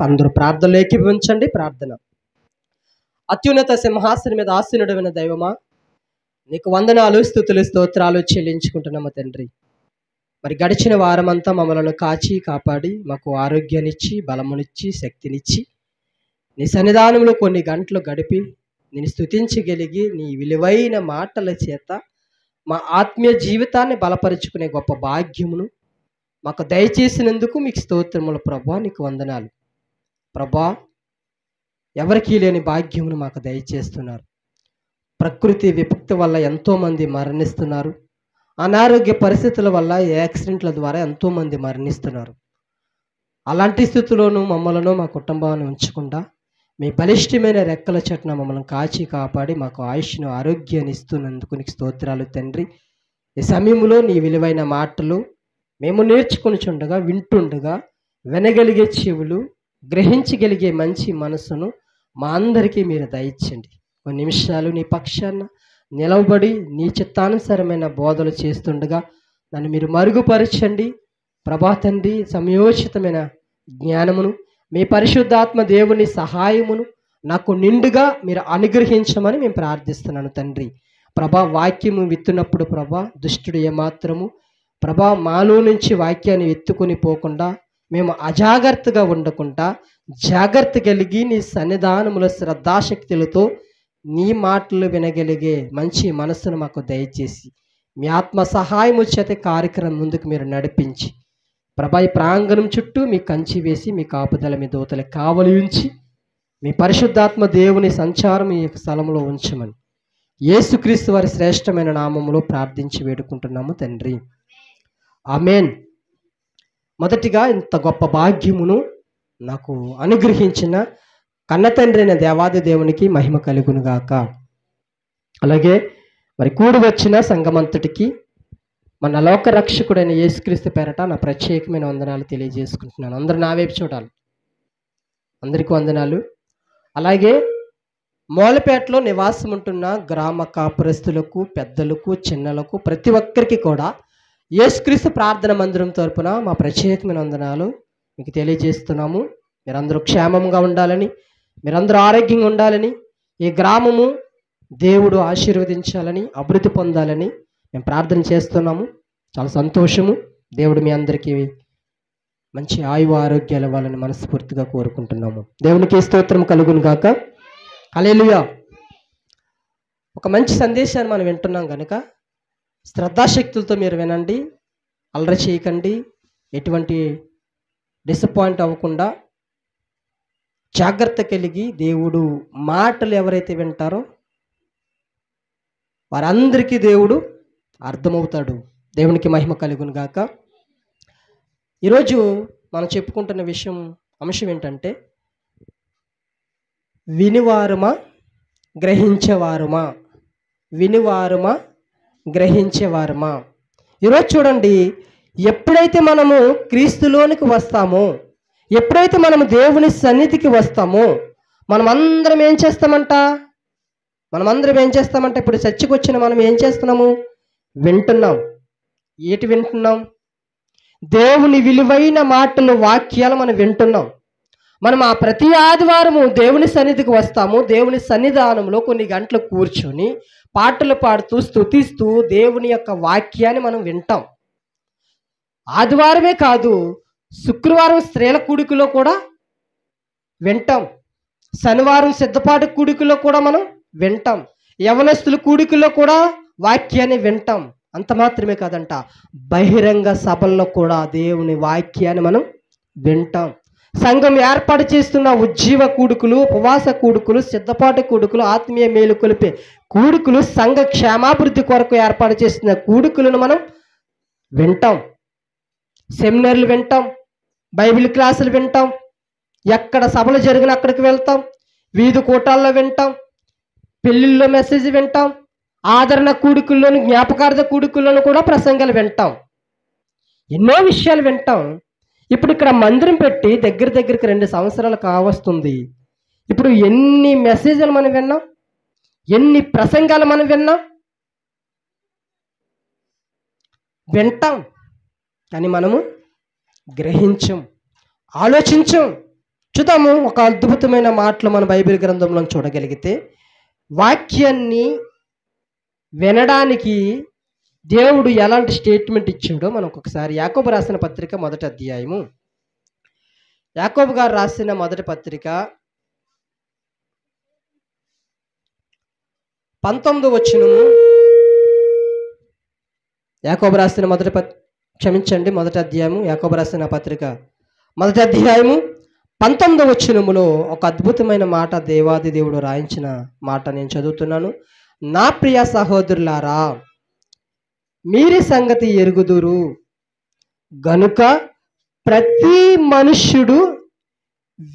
అందరూ ప్రార్థనలో ఏకీభవించండి. ప్రార్థన. అత్యున్నత సింహాసనం మీద ఆసీనుడైన దైవమా, నీకు వందనాలు, స్తుతులు, స్తోత్రాలు చెల్లించుకుంటున్నాము తండ్రి. మరి గడిచిన వారమంతా మమ్మల్ని కాచి కాపాడి మాకు ఆరోగ్యాన్నిచ్చి, బలమునిచ్చి, శక్తినిచ్చి, నీ సన్నిధానంలో కొన్ని గంటలు గడిపి నేను స్తుతించగలిగి నీ విలువైన మాటల చేత మా ఆత్మీయ జీవితాన్ని బలపరుచుకునే గొప్ప భాగ్యమును మాకు దయచేసినందుకు మీకు స్తోత్రములు ప్రభా. నీకు వందనాలు ప్రభా. ఎవరికీ లేని భాగ్యమును మాకు దయచేస్తున్నారు. ప్రకృతి విపత్తు వల్ల ఎంతోమంది మరణిస్తున్నారు. అనారోగ్య పరిస్థితుల వల్ల యాక్సిడెంట్ల ద్వారా ఎంతోమంది మరణిస్తున్నారు. అలాంటి స్థితిలోనూ మమ్మలను మా కుటుంబాన్ని ఉంచకుండా మీ బలిష్టమైన రెక్కల చెట్టున మమ్మల్ని కాచి కాపాడి మాకు ఆయుష్ను, ఆరోగ్యాన్ని ఇస్తున్నందుకు నీకు స్తోత్రాలు తండ్రి. ఈ సమయంలో నీ విలువైన మాటలు మేము నేర్చుకొనిచుండగా, వింటుండగా వినగలిగే చెవులు, గ్రహించగలిగే మంచి మనసును మా అందరికీ మీరు దయచేయండి. కొన్ని నిమిషాలు నీ పక్షాన నిలవబడి నీ చిత్తానుసారమైన బోధలు చేస్తుండగా నన్ను మీరు మరుగుపరచండి ప్రభా తండ్రి. సమయోచితమైన జ్ఞానమును, మీ పరిశుద్ధాత్మ దేవుని సహాయమును నాకు నిండుగా మీరు అనుగ్రహించమని మేము ప్రార్థిస్తున్నాను తండ్రి. ప్రభా, వాక్యము విత్తున్నప్పుడు ప్రభా, దుష్టుడు ఏమాత్రము ప్రభా మాలో నుంచి వాక్యాన్ని ఎత్తుకొని పోకుండా మేము అజాగ్రత్తగా ఉండకుండా జాగ్రత్త కలిగి నీ సన్నిధానముల శ్రద్ధాశక్తులతో నీ మాటలు వినగలిగే మంచి మనస్సును మాకు దయచేసి మీ ఆత్మ సహాయము చేత కార్యక్రమం ముందుకు మీరు నడిపించి ప్రభా, ఈ ప్రాంగణం చుట్టూ మీ కంచి వేసి మీ కాపుదల మీ దూతల కావలి ఉంచి మీ పరిశుద్ధాత్మ దేవుని సంచారం ఈ స్థలంలో ఉంచమని యేసుక్రీస్తు వారి శ్రేష్టమైన నామములో ప్రార్థించి వేడుకుంటున్నాము తండ్రి. ఆమేన్. మొదటిగా ఇంత గొప్ప భాగ్యమును నాకు అనుగ్రహించిన కన్న తండ్రి అయిన దేవాది దేవునికి మహిమ కలుగునుగాక. అలాగే మరి కూడి వచ్చిన సంఘమంతటికి మన లోక రక్షకుడైన యేసుక్రీస్తు పేరట నా ప్రత్యేకమైన వందనాలు తెలియజేసుకుంటున్నాను. అందరూ నా వైపు చూడాలి. అందరికీ వందనాలు. అలాగే మూలపేటలో నివాసం ఉంటున్న గ్రామ కాపురస్తులకు, పెద్దలకు, చిన్నలకు, ప్రతి ఒక్కరికి కూడా యేసుక్రీస్తు ప్రార్థన మందిరం తరపున మా ప్రత్యేకమైన వందనాలు మీకు తెలియజేస్తున్నాము. మీరందరూ క్షేమంగా ఉండాలని, మీరందరూ ఆరోగ్యంగా ఉండాలని, ఈ గ్రామము దేవుడు ఆశీర్వదించాలని, అభివృద్ధి పొందాలని మేము ప్రార్థన చేస్తున్నాము. చాలా సంతోషము. దేవుడు మీ అందరికీ మంచి ఆయువు ఆరోగ్యాలు ఇవ్వాలని మనస్ఫూర్తిగా కోరుకుంటున్నాము. దేవునికి స్తోత్రం కలుగును గాక. హల్లెలూయా. ఒక మంచి సందేశాన్ని మనం వింటున్నాం కనుక శ్రద్ధాశక్తులతో మీరు వినండి. అల్లరి చేయకండి. ఎటువంటి డిసప్పాయింట్ అవ్వకుండా జాగ్రత్త కలిగి దేవుడు మాటలు ఎవరైతే వింటారో వారందరికీ దేవుడు అర్థమవుతాడు. దేవునికి మహిమ కలుగును గాక. ఈరోజు మనం చెప్పుకుంటున్న అంశం ఏంటంటే వినివారుమా గ్రహించేవారుమా, వినివారుమా గ్రహించేవారుమా. ఈరోజు చూడండి, ఎప్పుడైతే మనము క్రీస్తులోనికి వస్తామో, ఎప్పుడైతే మనము దేవుని సన్నిధికి వస్తామో మనమందరం ఏం చేస్తామంట? ఇప్పుడు చర్చికి వచ్చిన మనం ఏం చేస్తున్నాము? వింటున్నాం. ఏటి వింటున్నాం? దేవుని విలువైన మాటలు, వాక్యాలు మనం వింటున్నాం. మనం ఆ ప్రతి ఆదివారము దేవుని సన్నిధికి వస్తాము. దేవుని సన్నిధానంలో కొన్ని గంటలు కూర్చొని పాటలు పాడుతూ స్తుతిస్తూ దేవుని యొక్క వాక్యాన్ని మనం వింటాం. ఆదివారమే కాదు, శుక్రవారం స్త్రీల కూడికలో కూడా వింటాం. శనివారం సిద్ధపాటు కూడికలో కూడా మనం వింటాం. యవనస్తుల కూడికలో కూడా వాక్యాన్ని వింటాం. అంత మాత్రమే కాదంట, బహిరంగ సభల్లో కూడా దేవుని వాక్యాన్ని మనం వింటాం. సంఘం ఏర్పాటు చేస్తున్న ఉజ్జీవ కూడుకులు, ఉపవాస కూడుకులు, సిద్ధపాటు కూడుకులు, ఆత్మీయ మేలు కొలిపే కూడుకులు, సంఘ క్షేమాభివృద్ధి కొరకు ఏర్పాటు చేస్తున్న కూడుకులను మనం వింటాం. సెమినార్లు వింటాం, బైబిల్ క్లాసులు వింటాం, ఎక్కడ సభలు జరిగిన అక్కడికి వెళ్తాం, వీధి కూటాల్లో వింటాం, పెళ్ళిళ్ళలో మెసేజ్ వింటాం, ఆదరణ కూడుకుల్లోని, జ్ఞాపకార్థ కూడుకుల్లోనూ కూడా ప్రసంగాలు వింటాం. ఎన్నో విషయాలు వింటాం. ఇప్పుడు ఇక్కడ మందిరం పెట్టి దగ్గరికి 2 సంవత్సరాలు కావస్తుంది. ఇప్పుడు ఎన్ని మెసేజ్లు మనం విన్నాం, ఎన్ని ప్రసంగాలు మనం వింటాం. కానీ మనము గ్రహించం, ఆలోచించం. చూద్దాము. ఒక అద్భుతమైన మాటలు మన బైబిల్ గ్రంథంలో చూడగలిగితే, వాక్యాన్ని వినడానికి దేవుడు ఎలాంటి స్టేట్మెంట్ ఇచ్చాడో మనం ఒకసారి యాకోబు రాసిన పత్రిక మొదటి అధ్యాయము, యాకోబు గారు రాసిన మొదటి పత్రిక 19వ వచనము, యాకోబు రాసిన మొదటి అధ్యాయము, యాకోబు రాసిన పత్రిక మొదటి అధ్యాయము 19వ వచనములో ఒక అద్భుతమైన మాట దేవాది దేవుడు రాయించిన మాట నేను చదువుతున్నాను. నా ప్రియ సహోదరులారా, మీరి సంగతి ఎరుగుదురు గనుక ప్రతి మనుష్యుడు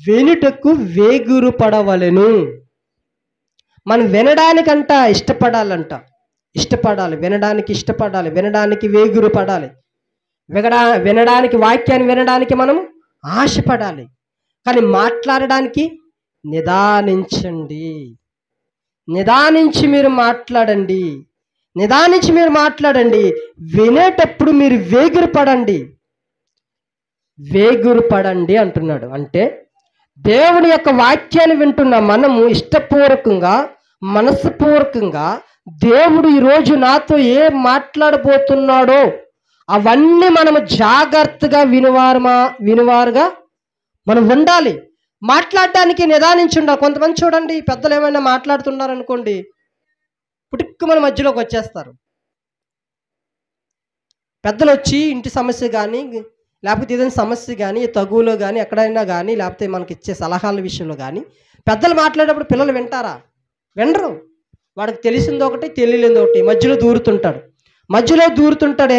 వినుటకు వేగురు పడవలెను. మనం వినడానికంట ఇష్టపడాలి, వినడానికి ఇష్టపడాలి, వినడానికి వేగురు పడాలి, వినడానికి వాక్యాన్ని వినడానికి మనం ఆశపడాలి. కానీ మాట్లాడడానికి నిదానించి మీరు మాట్లాడండి. వినేటప్పుడు మీరు వేగురు పడండి అంటున్నాడు. అంటే దేవుని యొక్క వాక్యాన్ని వింటున్న మనము ఇష్టపూర్వకంగా, మనస్సుపూర్వకంగా దేవుడు ఈరోజు నాతో ఏం మాట్లాడబోతున్నాడో అవన్నీ మనము జాగ్రత్తగా వినువారుగా మనం ఉండాలి. మాట్లాడడానికి నిదానించి ఉండాలి. కొంతమంది చూడండి, పెద్దలు ఏమైనా మాట్లాడుతున్నారనుకోండి, పుట్టుకు మన మధ్యలోకి వచ్చేస్తారు. పెద్దలు వచ్చి ఇంటి సమస్య కానీ, లేకపోతే ఏదైనా సమస్య కానీ, తగువులో కానీ, ఎక్కడైనా కానీ, లేకపోతే మనకి ఇచ్చే సలహాల విషయంలో కానీ పెద్దలు మాట్లాడేటప్పుడు పిల్లలు వింటారా? వినరు. వాడికి తెలిసింది ఒకటి, తెలియలేదు ఒకటి, మధ్యలో దూరుతుంటాడు.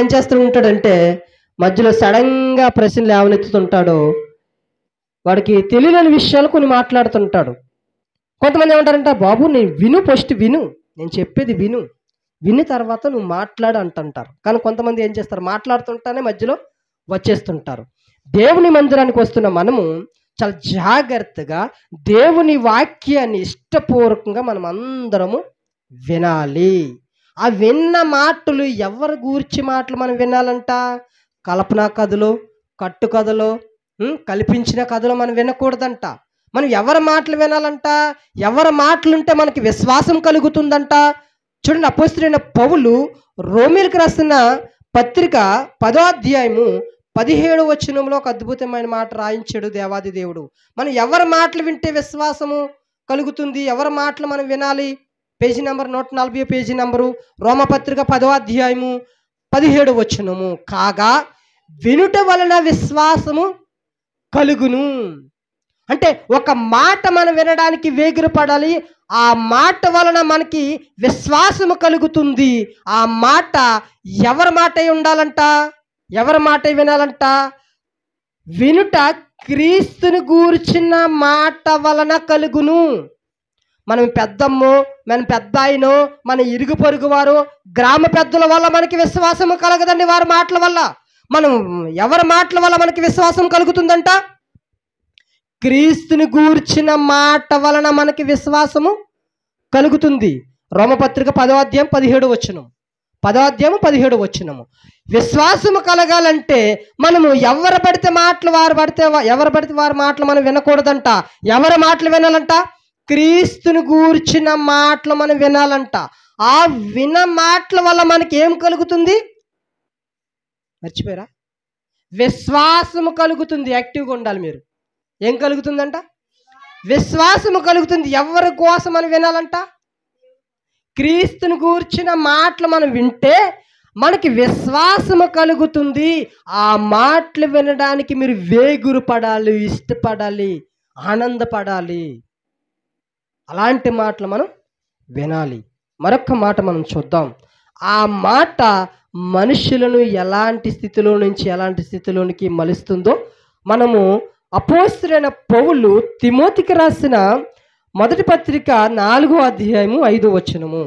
ఏం చేస్తూ ఉంటాడంటే మధ్యలో సడన్గా ప్రశ్నలు లేవనెత్తుతుంటాడు. వాడికి తెలియని విషయాలు కొన్ని మాట్లాడుతుంటాడు. కొంతమంది ఏమంటారంటే, బాబు ఫస్ట్ విను, నేను చెప్పేది విని తర్వాత నువ్వు మాట్లాడు అంటుంటారు. కానీ కొంతమంది ఏం చేస్తారు, మాట్లాడుతుంటానే మధ్యలో వచ్చేస్తుంటారు. దేవుని మందిరానికి వస్తున్న మనము చాలా జాగ్రత్తగా దేవుని వాక్యాన్ని ఇష్టపూర్వకంగా మనం అందరము వినాలి. ఆ విన్న మాటలు ఎవరి గూర్చి మాటలు మనం వినాలంట? కల్పనా కథలు, కట్టు కథలు, కల్పించిన కథలు మనం వినకూడదంట. మనం ఎవరి మాటలు వినాలంట? ఎవరి మాటలుంటే మనకి విశ్వాసం కలుగుతుందంట. చూడండి, అపోస్తలుడైన పౌలు రోమీయులకు రాసిన పత్రిక 10వ అధ్యాయము 17వ వచనంలో ఒక అద్భుతమైన మాట రాయించాడు దేవాది దేవుడు. మనం ఎవరి మాటలు వింటే విశ్వాసము కలుగుతుంది, ఎవరి మాటలు మనం వినాలి? పేజీ నెంబర్ 140 పేజీ నెంబరు, రోమపత్రిక 10వ అధ్యాయము 17వ వచనము. కాగా వినుట వలన విశ్వాసము కలుగును. అంటే ఒక మాట మనం వినడానికి వేగిర పడాలి. ఆ మాట వలన మనకి విశ్వాసము కలుగుతుంది. ఆ మాట ఎవరి మాట ఉండాలంట? ఎవరి మాట వినాలంట? వినుట క్రీస్తుని గూర్చిన మాట వలన కలుగును. మనం పెద్దమ్మో, మన పెద్ద ఆయనో, మన ఇరుగు పొరుగు వారు, గ్రామ పెద్దల వల్ల మనకి విశ్వాసము కలగదండి. వారి మాటల వల్ల మనం ఎవరి మాటల వల్ల మనకి విశ్వాసం కలుగుతుందంట? క్రీస్తుని గూర్చిన మాట వలన మనకి విశ్వాసము కలుగుతుంది. రోమపత్రిక 10వ అధ్యాయం 17వ వచనం, 10వ అధ్యాయం 17వ వచనము. విశ్వాసము కలగాలంటే మనము ఎవరు పడితే వారి మాటలు మనం వినకూడదంట. ఎవరి మాటలు వినాలంట? క్రీస్తుని గూర్చిన మాటలు మనం వినాలంట. ఆ విన మాటల వల్ల మనకి ఏం కలుగుతుంది? మర్చిపోయారా? విశ్వాసము కలుగుతుంది. యాక్టివ్గా ఉండాలి మీరు. ఏం కలుగుతుందంట? విశ్వాసము కలుగుతుంది. ఎవరి కోసం మనం వినాలంట? క్రీస్తుని గూర్చిన మాటలు మనం వింటే మనకి విశ్వాసము కలుగుతుంది. ఆ మాటలు వినడానికి మీరు వేగురు పడాలి, ఇష్టపడాలి, ఆనందపడాలి. అలాంటి మాటలు మనం వినాలి. మరొక మాట మనం చూద్దాం. ఆ మాట మనుషులను ఎలాంటి స్థితిలో నుంచి ఎలాంటి స్థితిలోనికి మలుస్తుందో మనము అపోస్తలుడైన పౌలు తిమోతికి రాసిన మొదటి పత్రిక 4వ అధ్యాయము 5వ వచనము.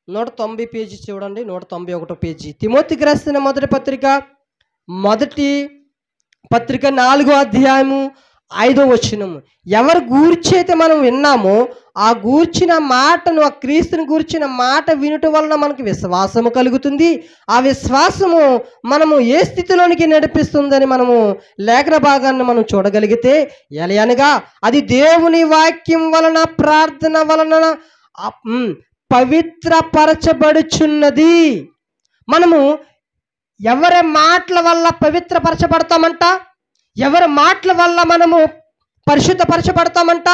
190 పేజీ చూడండి, 191 పేజీ. తిమోతికి రాసిన మొదటి పత్రిక 4వ అధ్యాయము 5వ వచనము, ఎవరు గూర్చైతే మనం విన్నామో ఆ గూర్చిన మాటను, ఆ క్రీస్తుని గూర్చిన మాట వినుట వలన మనకి విశ్వాసము కలుగుతుంది. ఆ విశ్వాసము మనము ఏ స్థితిలోనికి నడిపిస్తుందని మనము లేఖన భాగాన్ని మనం చూడగలిగితే, ఎలయనగా అది దేవుని వాక్యం వలన, ప్రార్థన వలన పవిత్రపరచబడుచున్నది. మనము ఎవరి మాటల వల్ల పవిత్రపరచబడతామంట? ఎవరి మాటల వల్ల మనము పరిశుద్ధపరచబడతామంట?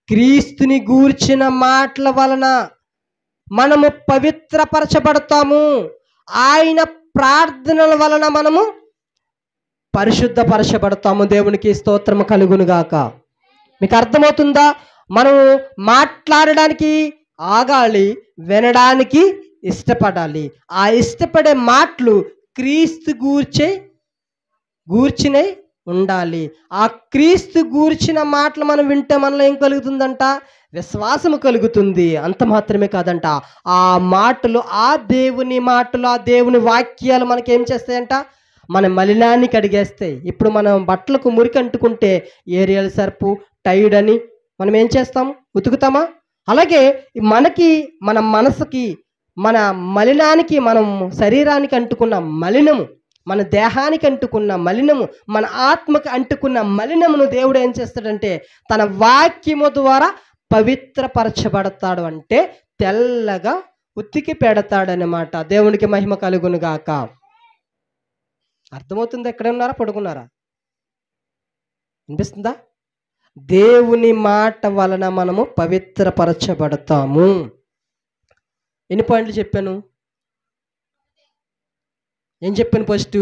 క్రీస్తుని గూర్చిన మాటల వలన మనము పవిత్రపరచబడతాము. ఆయన ప్రార్థనల వలన మనము పరిశుద్ధపరచబడతాము. దేవునికి స్తోత్రము కలుగును గాక. మీకు అర్థమవుతుందా? మనము మాట్లాడడానికి ఆగాలి, వినడానికి ఇష్టపడాలి. ఆ ఇష్టపడే మాటలు క్రీస్తు గూర్చినై ఉండాలి. ఆ క్రీస్తు గూర్చిన మాటలు మనం వింటే మనలో ఏం కలుగుతుందంట? విశ్వాసము కలుగుతుంది. అంత మాత్రమే కాదంట, ఆ మాటలు, ఆ దేవుని మాటలు, ఆ దేవుని వాక్యాలు మనకేం చేస్తాయంట? మన మలినాన్ని కడిగేస్తాయి. ఇప్పుడు మనం బట్టలకు మురికి అంటుకుంటే ఏరియల్ సర్పు, టైడ్ అని మనం ఏం చేస్తాం? ఉతుకుతామా? అలాగే మనకి, మన మనసుకి, మన మలినానికి, మనం శరీరానికి అంటుకున్న మలినము, మన దేహానికి అంటుకున్న మలినము, మన ఆత్మకి అంటుకున్న మలినమును దేవుడు ఏం చేస్తాడంటే తన వాక్యము ద్వారా పవిత్రపరచబడతాడు. అంటే తెల్లగా ఉతికి పెడతాడనమాట. దేవునికి మహిమ కలుగును గాక. అర్థమవుతుంది? ఎక్కడ ఉన్నారా? పడుకున్నారా? వినిపిస్తుందా? దేవుని మాట వలన మనము పవిత్రపరచబడతాము. ఎన్ని పాయింట్లు చెప్పాను? ఏం చెప్పాను? ఫస్ట్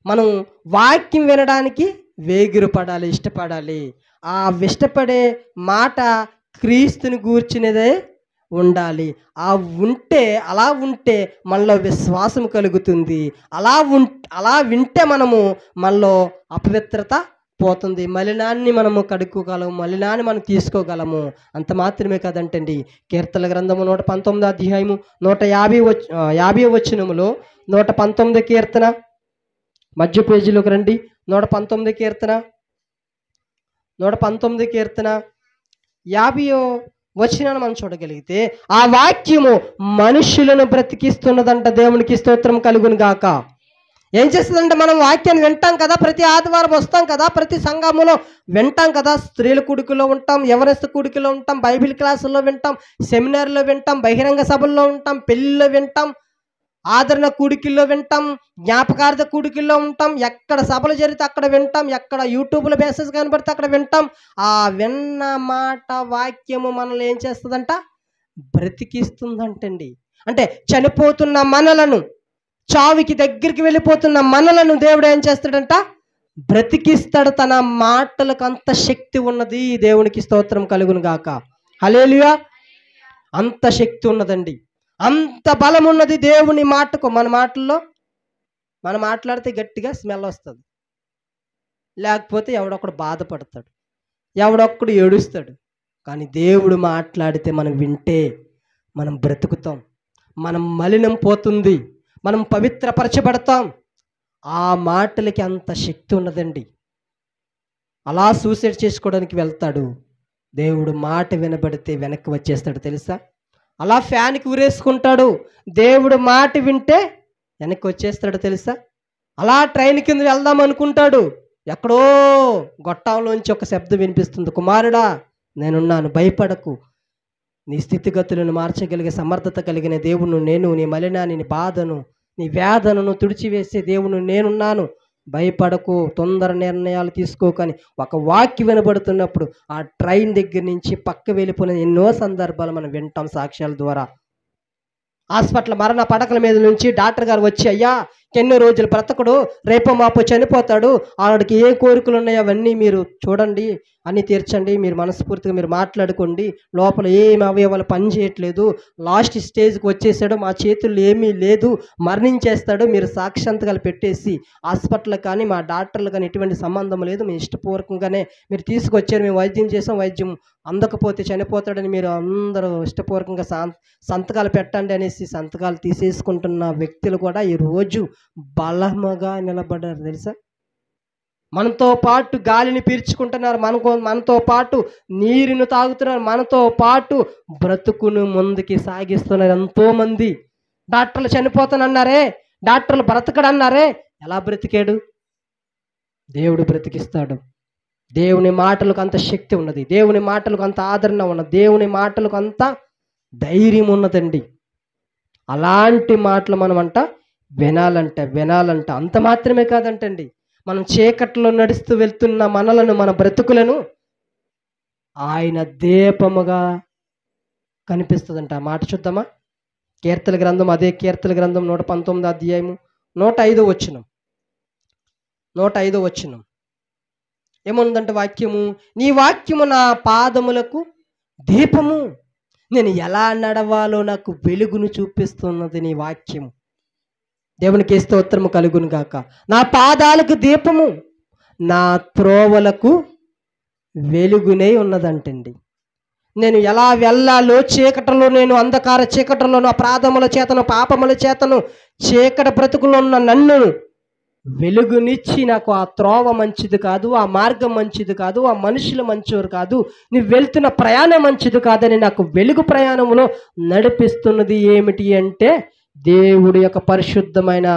మనం వాక్యం వినడానికి వేగిరపడాలి, ఇష్టపడాలి. ఆ ఇష్టపడే మాట క్రీస్తుని గూర్చినదే ఉండాలి. అలా ఉంటే మనలో విశ్వాసం కలుగుతుంది. అలా వింటే మనలో అపవిత్రత పోతుంది. మలినాన్ని మనము కడుక్కోగలము, మలినాన్ని మనం తీసుకోగలము. అంత మాత్రమే కదంటండి. కీర్తన గ్రంథము 119 అధ్యాయము 150 వచనములో 119 కీర్తన, మధ్య పేజీలోకి రండి. 119 కీర్తన 50వ వచనాన్ని మనం చూడగలిగితే, ఆ వాక్యము మనుషులను బ్రతికిస్తున్నదంట. దేవునికి స్తోత్రం కలుగును గాక. ఏం చేస్తుందంటే, మనం వాక్యాన్ని వింటాం కదా, ప్రతి ఆదివారం వస్తాం కదా, ప్రతి సంఘములో వింటాం కదా, స్త్రీల కూడికలో ఉంటాం, యవనస్తు కూడికలో ఉంటాం, బైబిల్ క్లాసుల్లో వింటాం, సెమినార్లో వింటాం, బహిరంగ సభల్లో ఉంటాం, పెళ్ళిలో వింటాం, ఆదరణ కూడికల్లో వింటాం, జ్ఞాపకార్థ కూడికల్లో ఉంటాం, ఎక్కడ సభలు జరిగితే అక్కడ వింటాం, ఎక్కడ యూట్యూబ్లో మెసేజ్ కనబడితే అక్కడ వింటాం. ఆ విన్న మాట వాక్యము మనల్ని ఏం చేస్తుందంట? బ్రతికిస్తుందంటండి. అంటే చనిపోతున్న మనలను, చావుకి దగ్గరికి వెళ్ళిపోతున్న మనలను దేవుడు ఏం చేస్తాడంట? బ్రతికిస్తాడు. తన మాటలకు అంత శక్తి ఉన్నది. దేవునికి స్తోత్రం కలుగును గాక. హల్లెలూయా. అంత శక్తి ఉన్నదండి, అంత బలం ఉన్నది దేవుని మాటకు. మన మాటల్లో మనం మాట్లాడితే గట్టిగా స్మెల్ వస్తుంది, లేకపోతే ఎవడొక్కడు బాధపడతాడు, ఎవడొక్కడు ఏడుస్తాడు. కానీ దేవుడు మాట్లాడితే మనం వింటే మనం బ్రతుకుతాం, మనం మలినం పోతుంది, మనం పవిత్రపరచబడతాం. ఆ మాటలకి అంత శక్తి ఉన్నదండి. అలా సూసైడ్ చేసుకోవడానికి వెళ్తాడు, దేవుడు మాట వినబడితే వెనక్కి వచ్చేస్తాడు తెలుసా? అలా ఫ్యాన్కి ఊరేసుకుంటాడు, దేవుడు మాట వింటే వెనక్కి వచ్చేస్తాడు తెలుసా? అలా ట్రైన్ కింద వెళ్దాం అనుకుంటాడు, ఎక్కడో గొట్టంలోంచి ఒక శబ్దం వినిపిస్తుంది, కుమారుడా నేనున్నాను, భయపడకు, నీ స్థితిగతులను మార్చగలిగే సమర్థత కలిగిన దేవుడు నేను, నీ మలినాన్ని, నీ బాధను, నీ వేదనను తుడిచివేసే దేవుడు నేనున్నాను, భయపడకు, తొందర నిర్ణయాలు తీసుకోకని ఒక వాక్యం వినబడుతున్నప్పుడు ఆ ట్రైన్ దగ్గర నుంచి పక్క వెళ్ళిపోయిన ఎన్నో సందర్భాలు మనం వింటాం సాక్ష్యాల ద్వారా. హాస్పిటల్ మరణ పడకల మీద నుంచి డాక్టర్ గారు వచ్చి, అయ్యా ఎన్నో రోజులు బ్రతకడు, రేపో మాపో చనిపోతాడు, ఆవిడకి ఏ కోరికలు ఉన్నాయో అవన్నీ మీరు చూడండి, అన్నీ తీర్చండి, మీరు మనస్ఫూర్తిగా మీరు మాట్లాడుకోండి, లోపల ఏమి అవయవాలు పని చేయట్లేదు, లాస్ట్ స్టేజ్కి వచ్చేసాడు, మా చేతుల్లో ఏమీ లేదు, మరణించేస్తాడు, మీరు సాక్షాంతకాలు పెట్టేసి హాస్పిటల్ కానీ మా డాక్టర్లు కానీ ఎటువంటి సంబంధం లేదు, మీ ఇష్టపూర్వకంగానే మీరు తీసుకొచ్చారు, మేము వైద్యం చేసాం, వైద్యం అందకపోతే చనిపోతాడని మీరు అందరూ ఇష్టపూర్వకంగా సంతకాలు పెట్టండి అనేసి సంతకాలు తీసేసుకుంటున్న వ్యక్తులు కూడా ఈరోజు బలముగా నిలబడ్డారు తెలుసా? మనతో పాటు గాలిని పీల్చుకుంటున్నారు, మనతో పాటు నీరును తాగుతున్నారు, మనతో పాటు బ్రతుకును ముందుకి సాగిస్తున్నారు ఎంతోమంది. డాక్టర్లు చనిపోతానన్నారే, డాక్టర్లు బ్రతకడన్నారే, ఎలా బ్రతికాడు? దేవుడు బ్రతికిస్తాడు. దేవుని మాటలకు అంత శక్తి ఉన్నది, దేవుని మాటలకు అంత ఆదరణ ఉన్నది, దేవుని మాటలకు అంత ధైర్యం ఉన్నదండి. అలాంటి మాటలు మనం వినాలంట. అంత మాత్రమే కాదంటండి, మనం చీకట్లో నడుస్తూ వెళ్తున్న మన బ్రతుకులను ఆయన దీపముగా కనిపిస్తుందంట. ఆ మాట చూద్దామా? కీర్తన గ్రంథం, అదే కీర్తన గ్రంథం 119 అధ్యాయము 105 వచనం. 105 వచనం ఏముందంటే వాక్యము, నీ వాక్యము నా పాదములకు దీపము, నేను ఎలా నడవాలో నాకు వెలుగును చూపిస్తున్నది నీ వాక్యము. దేవునికి స్తోత్రము కలుగును గాక. నా పాదాలకు దీపము, నా త్రోవలకు వెలుగునే ఉన్నదంటండి. నేను ఎలా వెళ్ళాలో చీకటిలో, నేను అంధకార చీకటిలోను, అపరాధముల చేతను, పాపముల చేతను, చీకటి బ్రతుకులో ఉన్న నన్ను వెలుగునిచ్చి, నాకు ఆ త్రోవ మంచిది కాదు, ఆ మార్గం మంచిది కాదు, ఆ మనుషులు మంచివారు కాదు, నువ్వు వెళ్తున్న ప్రయాణం మంచిది కాదని నాకు వెలుగు ప్రయాణంలో నడిపిస్తున్నది ఏమిటి అంటే దేవుడి యొక్క పరిశుద్ధమైన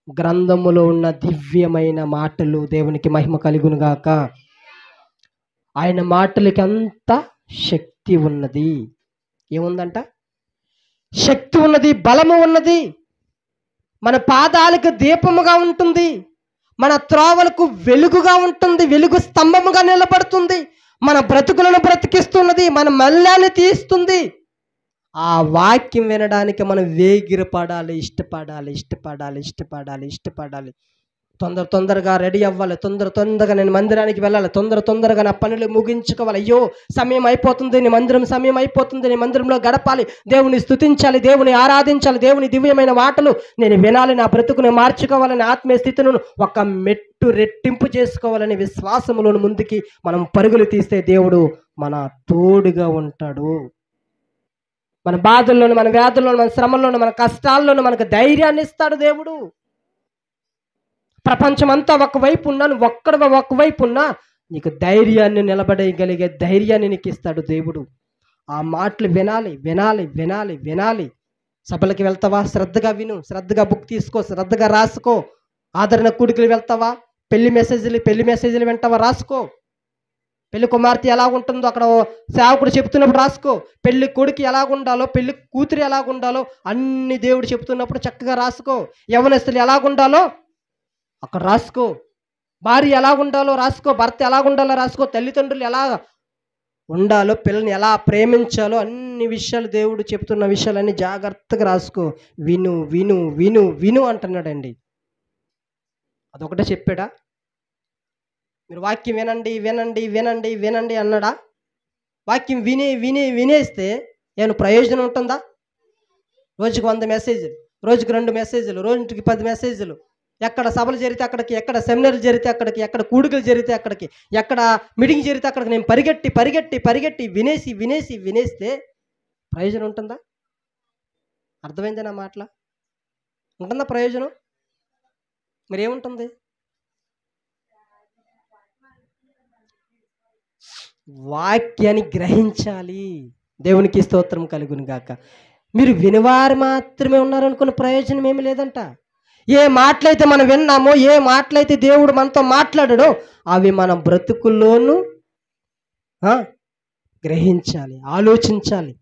గ్రంథములో ఉన్న దివ్యమైన మాటలు. దేవునికి మహిమ కలుగును గాక. ఆయన మాటలకి అంత శక్తి ఉన్నది. ఏముందంట? శక్తి ఉన్నది, బలము ఉన్నది. మన పాదాలకు దీపముగా ఉంటుంది, మన త్రోవలకు వెలుగుగా ఉంటుంది, వెలుగు స్తంభముగా నిలబడుతుంది, మన బ్రతుకులను బ్రతికిస్తున్నది, మన మల్లాన్ని తీస్తుంది. ఆ వాక్యం వినడానికి మనం వేగిరపడాలి, ఇష్టపడాలి. తొందరగా రెడీ అవ్వాలి, తొందరగా నేను మందిరానికి వెళ్ళాలి, తొందరగా నా పనులు ముగించుకోవాలి. అయ్యో సమయం అయిపోతుంది, నీ సమయం అయిపోతుంది, నీ మందిరంలో గడపాలి, దేవుని స్తుతించాలి, దేవుని ఆరాధించాలి, దేవుని దివ్యమైన మాటలు నేను వినాలి, నా బ్రతుకుని మార్చుకోవాలని, ఆత్మీయ స్థితిని ఒక మెట్టు రెట్టింపు చేసుకోవాలని విశ్వాసములను ముందుకి మనం పరుగులు తీస్తే దేవుడు మన తోడుగా ఉంటాడు. మన బాధల్లోనూ, మన వ్యాధుల్లోనూ, మన శ్రమల్లోనూ, మన కష్టాల్లోనూ మనకు ధైర్యాన్ని ఇస్తాడు దేవుడు. ప్రపంచం అంతా ఒకవైపు ఉన్నా, నువ్వు ఒకవైపు ఉన్నా, నీకు ధైర్యాన్ని నిలబడగలిగే ధైర్యాన్ని నీకు ఇస్తాడు దేవుడు. ఆ మాటలు వినాలి. సభలకి వెళ్తావా? శ్రద్ధగా విను, శ్రద్ధగా బుక్ తీసుకో, శ్రద్ధగా రాసుకో. ఆదరణ కూడికలు వెళ్తావా? పెళ్లి మెసేజ్లు వింటావా? రాసుకో. పెళ్లి కుమార్తె ఎలా ఉంటుందో అక్కడ సేవకుడు చెప్తున్నప్పుడు రాసుకో. పెళ్లి కొడుకు ఎలాగుండాలో, పెళ్లి కూతురు ఎలాగుండాలో అన్ని దేవుడు చెప్తున్నప్పుడు చక్కగా రాసుకో. యవనస్తులు ఎలాగుండాలో అక్కడ రాసుకో. భార్య ఎలా ఉండాలో రాసుకో, భర్త ఎలా ఉండాలో రాసుకో, తల్లిదండ్రులు ఎలా ఉండాలో, పిల్లల్ని ఎలా ప్రేమించాలో అన్ని విషయాలు దేవుడు చెప్తున్న విషయాలన్నీ జాగ్రత్తగా రాసుకో. విను అంటున్నాడండి. అదొకటే చెప్పాడా? మీరు వాక్యం వినండి అన్నాడా? వాక్యం వినేస్తే ఏమైనా ప్రయోజనం ఉంటుందా? రోజుకి 100 మెసేజ్లు, రోజుకి 2 మెసేజ్లు, రోజుకి 10 మెసేజ్లు, ఎక్కడ సభలు జరిగితే అక్కడికి, ఎక్కడ సెమినార్లు జరిగితే అక్కడికి, ఎక్కడ కూడికలు జరిగితే అక్కడికి, ఎక్కడ మీటింగ్ జరిగితే అక్కడికి నేను పరిగెట్టి వినేస్తే ప్రయోజనం ఉంటుందా? అర్థమైందా నా మాటల? ఉంటుందా ప్రయోజనం? మరేముంటుంది? వాక్యాన్ని గ్రహించాలి. దేవునికి స్తోత్రం కలుగును గాక. మీరు వినివారు మాత్రమే ఉన్నారనుకున్న ప్రయోజనం ఏమి లేదంట. ఏ మాటలైతే మనం విన్నామో, ఏ మాటలైతే దేవుడు మనతో మాట్లాడాడో అవి మన బ్రతుకుల్లోనూ గ్రహించాలి, ఆలోచించాలి.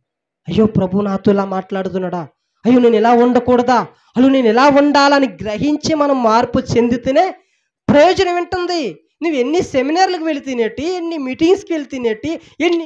అయ్యో ప్రభు నాతో ఇలా మాట్లాడుతున్నాడా, అయ్యో నేను ఇలా ఉండకూడదా, అయ్యో నేను ఇలా ఉండాలని గ్రహించి మనం మార్పు చెందితేనే ప్రయోజనం ఉంటుంది. నువ్వు ఎన్ని సెమినార్లకు వెళితేనేటి, ఎన్ని మీటింగ్స్కి వెళ్తేనేటి, ఎన్ని